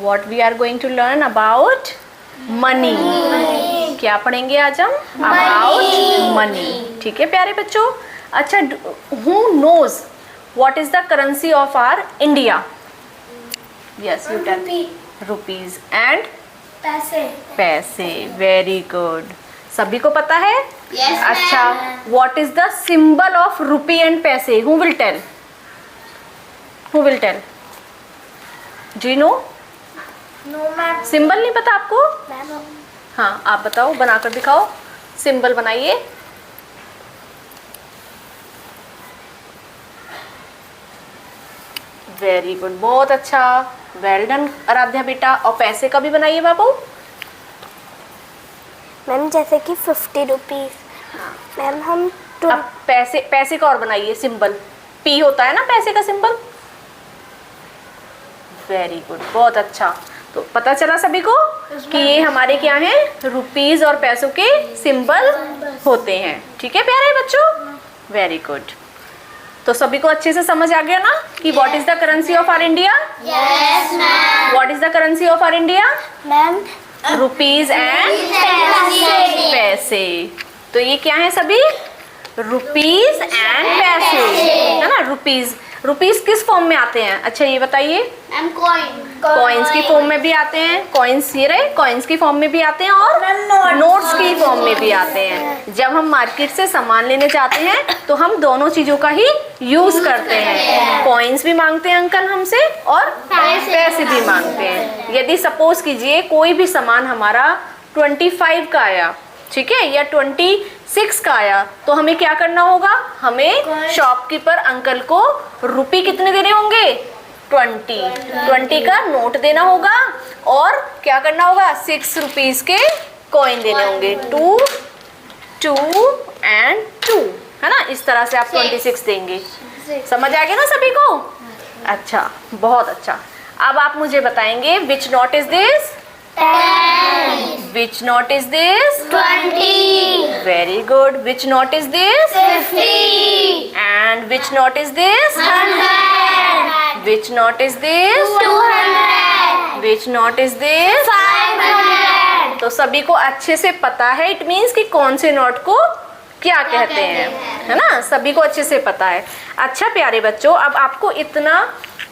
what we are going to learn about money. क्या पढ़ेंगे आज हम? About money. ठीक है प्यारे बच्चों. अच्छा, who knows what is the currency of our India? Yes, you tell. Rupees and पैसे. Very good. सभी को पता है? Yes, अच्छा, what is the symbol of rupee and पैसे? Who will tell? Who will tell? Do you know? No ma'am. Symbol नहीं पता आपको? Ma'am. हाँ, आप बताओ, बनाकर दिखाओ. सिंबल बनाइए. वेरी गुड, बहुत अच्छा. वेल डन आराध्या बेटा. और पैसे का भी बनाइए बाबू. मैम जैसे कि 50 रुपीज. मैम हम अब पैसे का और बनाइए सिंबल. पी होता है ना पैसे का सिंबल. वेरी गुड, बहुत अच्छा. तो पता चला सभी को कि ये हमारे क्या हैं, रुपीज और पैसों के सिंबल होते हैं. ठीक है प्यारे बच्चों. Very good. तो सभी को अच्छे से समझ आ गया ना कि what is the currency of our India? Yes ma'am. What is the currency of our India? Ma'am rupees and paise. तो ये क्या है सभी? रुपीज एंड पैसे, है ना. रुपीज किस फॉर्म में आते हैं? अच्छा ये बताइए. मैम कॉइन्स की फॉर्म में भी आते हैं. कॉइन्स ये रहे, कॉइन्स की फॉर्म में भी आते हैं और नोट्स की फॉर्म में भी आते हैं. जब हम मार्केट से सामान लेने जाते हैं तो हम दोनों चीजों का ही यूज करते हैं. कॉइन्स भी मांगते हैं अंकल हमसे और पैसे भी मांगते हैं. यदि सपोज कीजिए कोई भी सामान हमारा 25 का आया, ठीक है, या 26 का आया, तो हमें क्या करना होगा? हमें शॉपकीपर अंकल को रुपये कितने देने होंगे? 20 का नोट देना होगा और क्या करना होगा? 6 रुपीज के कॉइन देने होंगे. 2 and 2, है ना. इस तरह से आप 26 देंगे. समझ आ गया ना सभी को? अच्छा, बहुत अच्छा. अब आप मुझे बताएंगे which note is this? 10. Which note is this? 20. Very good. Which note is this? 50. And which note is this? 100. Which note is this? 200. Which note is this? 500. तो सभी को अच्छे से पता है. इट मीन्स कि कौन से नोट को क्या कहते हैं, है ना. सभी को अच्छे से पता है. अच्छा प्यारे बच्चों, अब आपको इतना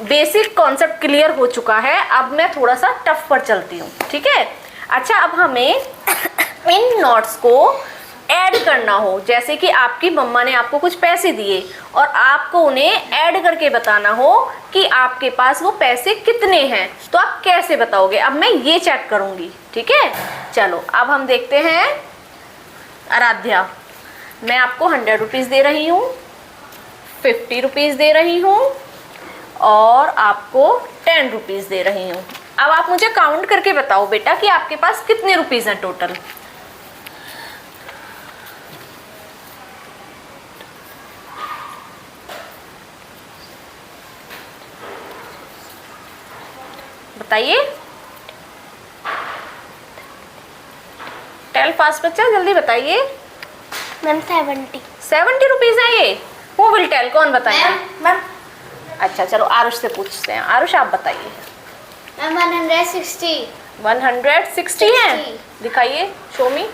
बेसिक कॉन्सेप्ट क्लियर हो चुका है. अब मैं थोड़ा सा टफ पर चलती हूँ. ठीक है. अच्छा, अब हमें इन नोट्स को ऐड करना हो. जैसे कि आपकी मम्मा ने आपको कुछ पैसे दिए और आपको उन्हें ऐड करके बताना हो कि आपके पास वो पैसे कितने हैं, तो आप कैसे बताओगे? अब मैं ये चेक करूँगी. ठीक है. चलो अब हम देखते हैं. आराध्या, मैं आपको 100 रुपीज़ दे रही हूँ, 50 रुपीज़ दे रही हूँ और आपको 10 रुपीज़ दे रही हूँ. अब आप मुझे काउंट करके बताओ बेटा कि आपके पास कितने रुपीज़ हैं टोटल. बताइए. टेल फास्ट बच्चा, जल्दी बताइए. मैम 70 रुपीज़ है ये. Who will tell? कौन बताएगा? मैम अच्छा चलो आरुष से पूछते हैं. आरुष आप बताइए. मैम 160. 160 है. दिखाइए, शो मी.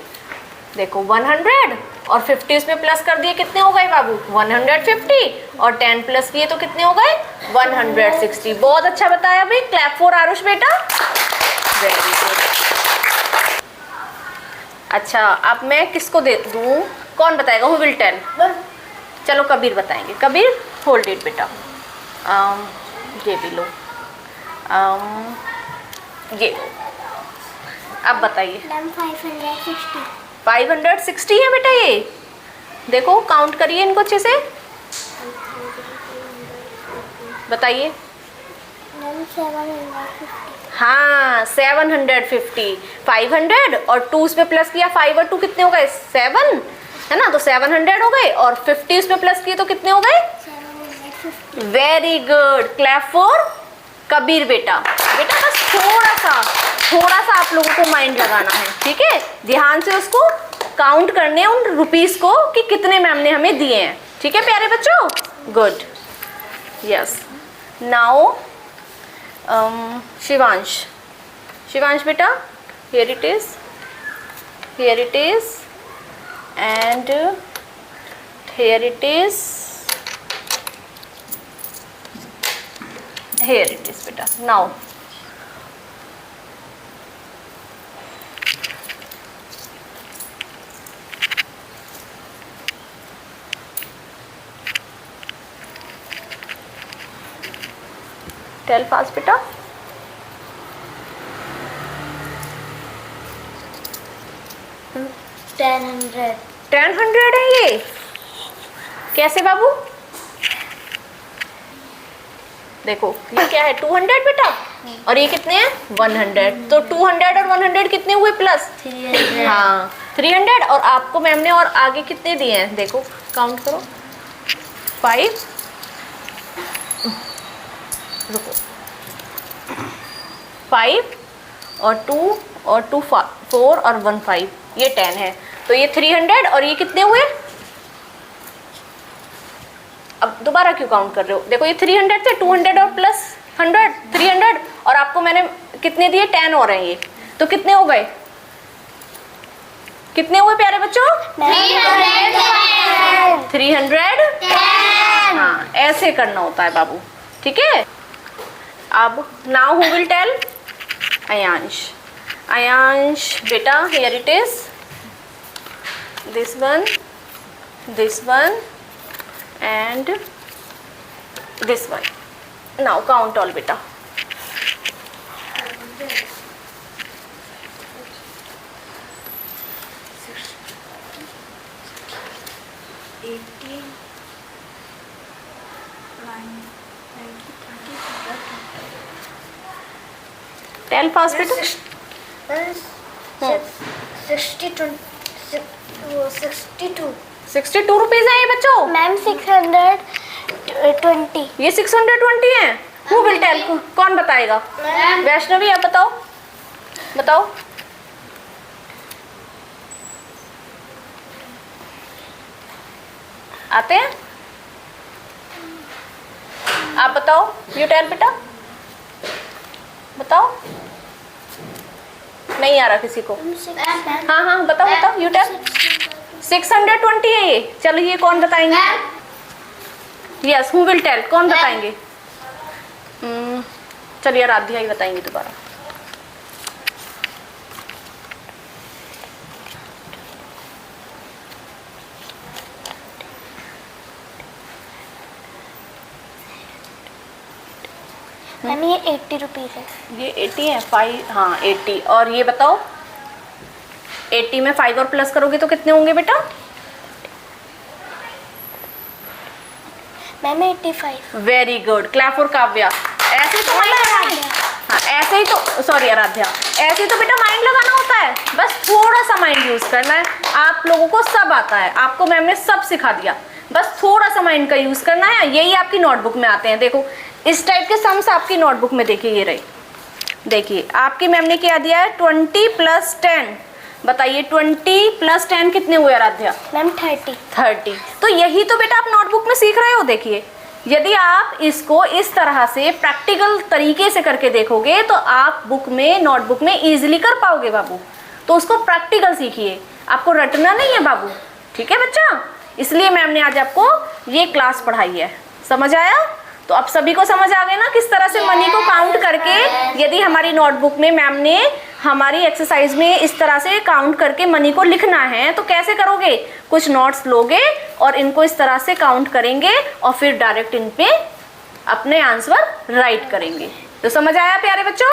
देखो 100 और 50 इसमें प्लस कर दिए, कितने हो गए बाबू? 150 और 10 प्लस किए तो कितने हो गए? 160. बहुत अच्छा बताया भाई. क्लैप फॉर आरुष बेटा. Very good. अच्छा, अब मैं किसको दे दूँ? कौन बताएगा? Who will tell? चलो कबीर बताएंगे. कबीर होल्ड इट बेटा. ये भी लो. ये अब बताइए. मैम 560. 560 है बेटा ये. देखो काउंट करिए इनको अच्छे से. बताइए. मैम 750. हाँ 750. 500 और 2 उसमें प्लस किया, 5 और 2 कितने हो गए? 7, है ना. तो 700 हो गए और 50 उसमें प्लस किए तो कितने हो गए? 750. Very good. Clap for Kabir बेटा. बेटा बस थोड़ा सा आप लोगों को माइंड लगाना है. ठीक है. ध्यान से उसको काउंट करने उन रुपीस को कि कितने मैम ने हमें दिए हैं. ठीक है प्यारे बच्चों. Good. Yes. Now Shivansh, Shivansh बेटा, here it is, and here it is, here it is बेटा. Now tell fast बेटा. 10 है ये. कैसे बाबू? देखो ये क्या है, 200 बेटा, और ये कितने हैं 100. तो 200 और 100 कितने हुए प्लस 300. हाँ 300. और आपको मैम ने और आगे कितने दिए हैं, देखो काउंट करो. 5, रुको, 5 और 2 और 2 4 और 1 5, ये 10 है. तो ये 300 और ये कितने हुए. अब दोबारा क्यों काउंट कर रहे हो, देखो ये 300 थे, 200 और प्लस 100 300, और आपको मैंने कितने दिए 10 और हैं ये, तो कितने हो गए, कितने हुए प्यारे बच्चों 300. हाँ ऐसे करना होता है बाबू, ठीक है. अब now who will tell, Ayansh. Ayansh बेटा, here it is, this one and this one. Now count all beta. Tell fast beta. 62 rupees है ये बच्चों. मैम 620. ये 620 है. Who will tell? कौन बताएगा? वैष्णवी आप बताओ, बताओ. आते हैं, आप बताओ. यू टेल बेटा, बताओ. नहीं आ रहा किसी को. हाँ हाँ बताओ बताओ, यू टेल. 620 है ये. चलो ये कौन बताएंगे? यस, हु विल टेल, कौन बताएंगे? चलिए आराध्या ही बताएंगे दोबारा. मैम ये 80 रुपीज़ है. ये 80 है. 5, हाँ 80. और ये बताओ, 80 में 5 और प्लस करोगे तो कितने होंगे बेटा? Ma'am 85. Very good. Clap for Kavya. ऐसे तो मतलब, हाँ ऐसे ही तो, सॉरी आराध्या, ऐसे तो बेटा माइंड लगाना होता है. बस थोड़ा सा माइंड यूज करना है. आप लोगों को सब आता है, आपको मैम ने सब सिखा दिया, बस थोड़ा सा माइंड का यूज करना है. यही आपकी नोटबुक में आते हैं. देखो इस टाइप के सम्स आपकी नोटबुक में, देखिए ये रही. देखिए आपकी मैम ने क्या दिया है, 20 + 10. बताइए 20 + 10 कितने हुए आराध्या? मैम 30. तो यही तो बेटा आप नोटबुक में सीख रहे हो. देखिए यदि आप इसको इस तरह से प्रैक्टिकल तरीके से करके देखोगे तो आप बुक में, नोटबुक में इजीली कर पाओगे बाबू. तो उसको प्रैक्टिकल सीखिए, आपको रटना नहीं है बाबू, ठीक है बच्चा. इसलिए मैम ने आज आपको ये क्लास पढ़ाई है. समझ आया? तो अब सभी को समझ आ गया ना किस तरह से मनी को काउंट करके, यदि हमारी नोटबुक में मैम ने हमारी एक्सरसाइज में इस तरह से काउंट करके मनी को लिखना है तो कैसे करोगे? कुछ नोट्स लोगे और इनको इस तरह से काउंट करेंगे और फिर डायरेक्ट इन पे अपने आंसर राइट करेंगे. तो समझ आया प्यारे बच्चों?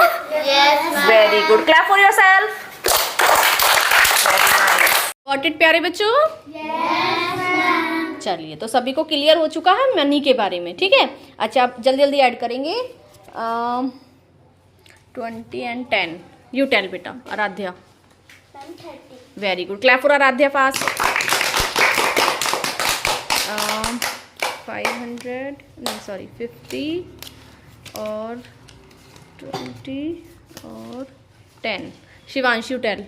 Very good. Clap for yourself. Got it प्यारे बच्चों? चलिए तो सभी को क्लियर हो चुका है मनी के बारे में, ठीक है. अच्छा आप जल्दी जल्दी ऐड करेंगे. 20 and 10. यू टेल बेटा Aaradhya. 30. Very good. Clap for Aaradhya fast. 500 नहीं सॉरी 50 और 20 और 10. Shivansh you tell.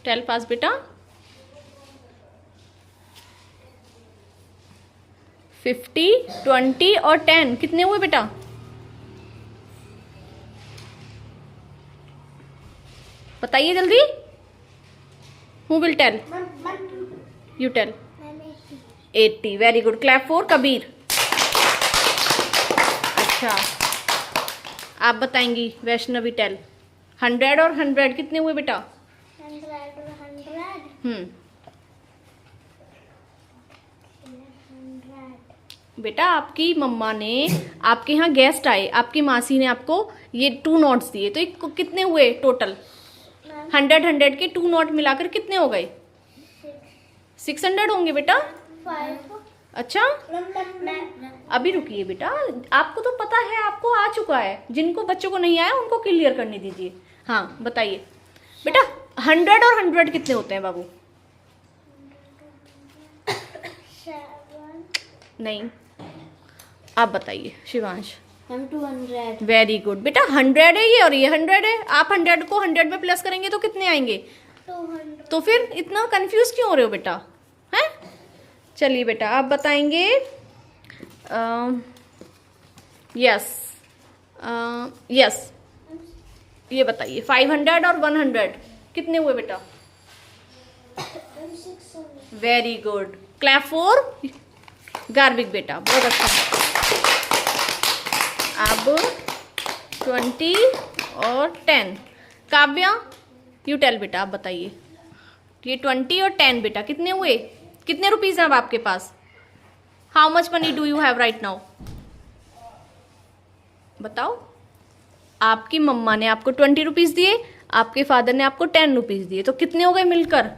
Tell fast बेटा. 50, 20 और 10 कितने हुए बेटा? बताइए जल्दी। Who will tell? You tell. 80. Very good. Clap for Kabir. अच्छा, आप बताएंगी वैष्णवी टेल। 100 और 100 कितने हुए बेटा? 100। बेटा आपकी मम्मा ने, आपके यहाँ गेस्ट आए, आपकी मासी ने आपको ये 2 नोट्स दिए, तो ये कितने हुए टोटल? 100 के 2 नोट मिलाकर कितने हो गए? 600 होंगे बेटा। 5। अच्छा, अभी रुकिए बेटा, आपको तो पता है, आपको आ चुका है, जिनको बच्चों को नहीं आया उनको क्लियर करने दीजिए। हाँ बताइए बेटा, 100 और 100 कितने होते हैं बाबू? 7। नहीं, आप बताइए शिवांश। 200। वेरी गुड बेटा, 100 है ये और ये 100 है। आप 100 को 100 में प्लस करेंगे तो कितने आएंगे? 200। तो फिर इतना कंफ्यूज क्यों हो रहे हो बेटा? हैं? चलिए बेटा आप बताएंगे। यस यस, ये बताइए 500 और 100 कितने हुए बेटा? 600। Very good. क्लैप फॉर गार्बिक बेटा, बहुत अच्छा। अब 20 और 10। काव्या यू टेल बेटा, आप बताइए। ये 20 और 10 बेटा कितने हुए? कितने रुपीज हैं अब आपके पास? How much money do you have right now? बताओ। आपकी मम्मा ने आपको 20 रुपीज दिए, आपके फादर ने आपको 10 रुपीज दिए, तो कितने हो गए मिलकर?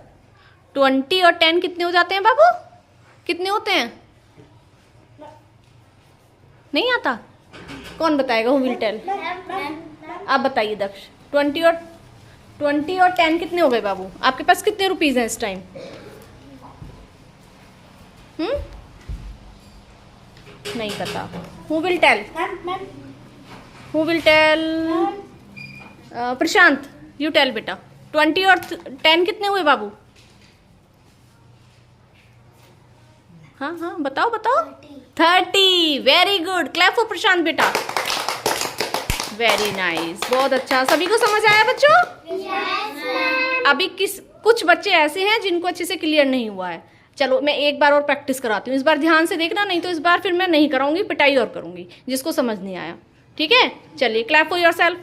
20 और 10 कितने हो जाते हैं बाबू? कितने होते हैं? नहीं आता? कौन बताएगा? Who will tell? आप बताइए दक्ष। 20 और 10 कितने हो गए बाबू? आपके पास कितने रुपीज हैं इस टाइम? नहीं पता। Who will tell? Who will tell? Prashant you tell बेटा। 20 और 10 कितने हुए बाबू? हाँ हाँ बताओ बताओ। 30। Very good. क्लैप फॉर प्रशांत बेटा। वेरी नाइस, बहुत अच्छा। सभी को समझ आया बच्चों? अभी कुछ बच्चे ऐसे हैं जिनको अच्छे से क्लियर नहीं हुआ है। चलो मैं एक बार और प्रैक्टिस कराती हूँ, इस बार ध्यान से देखना, नहीं तो इस बार फिर मैं नहीं कराऊंगी, पिटाई और करूंगी जिसको समझ नहीं आया। ठीक है, चलिए क्लैप फॉर योरसेल्फ।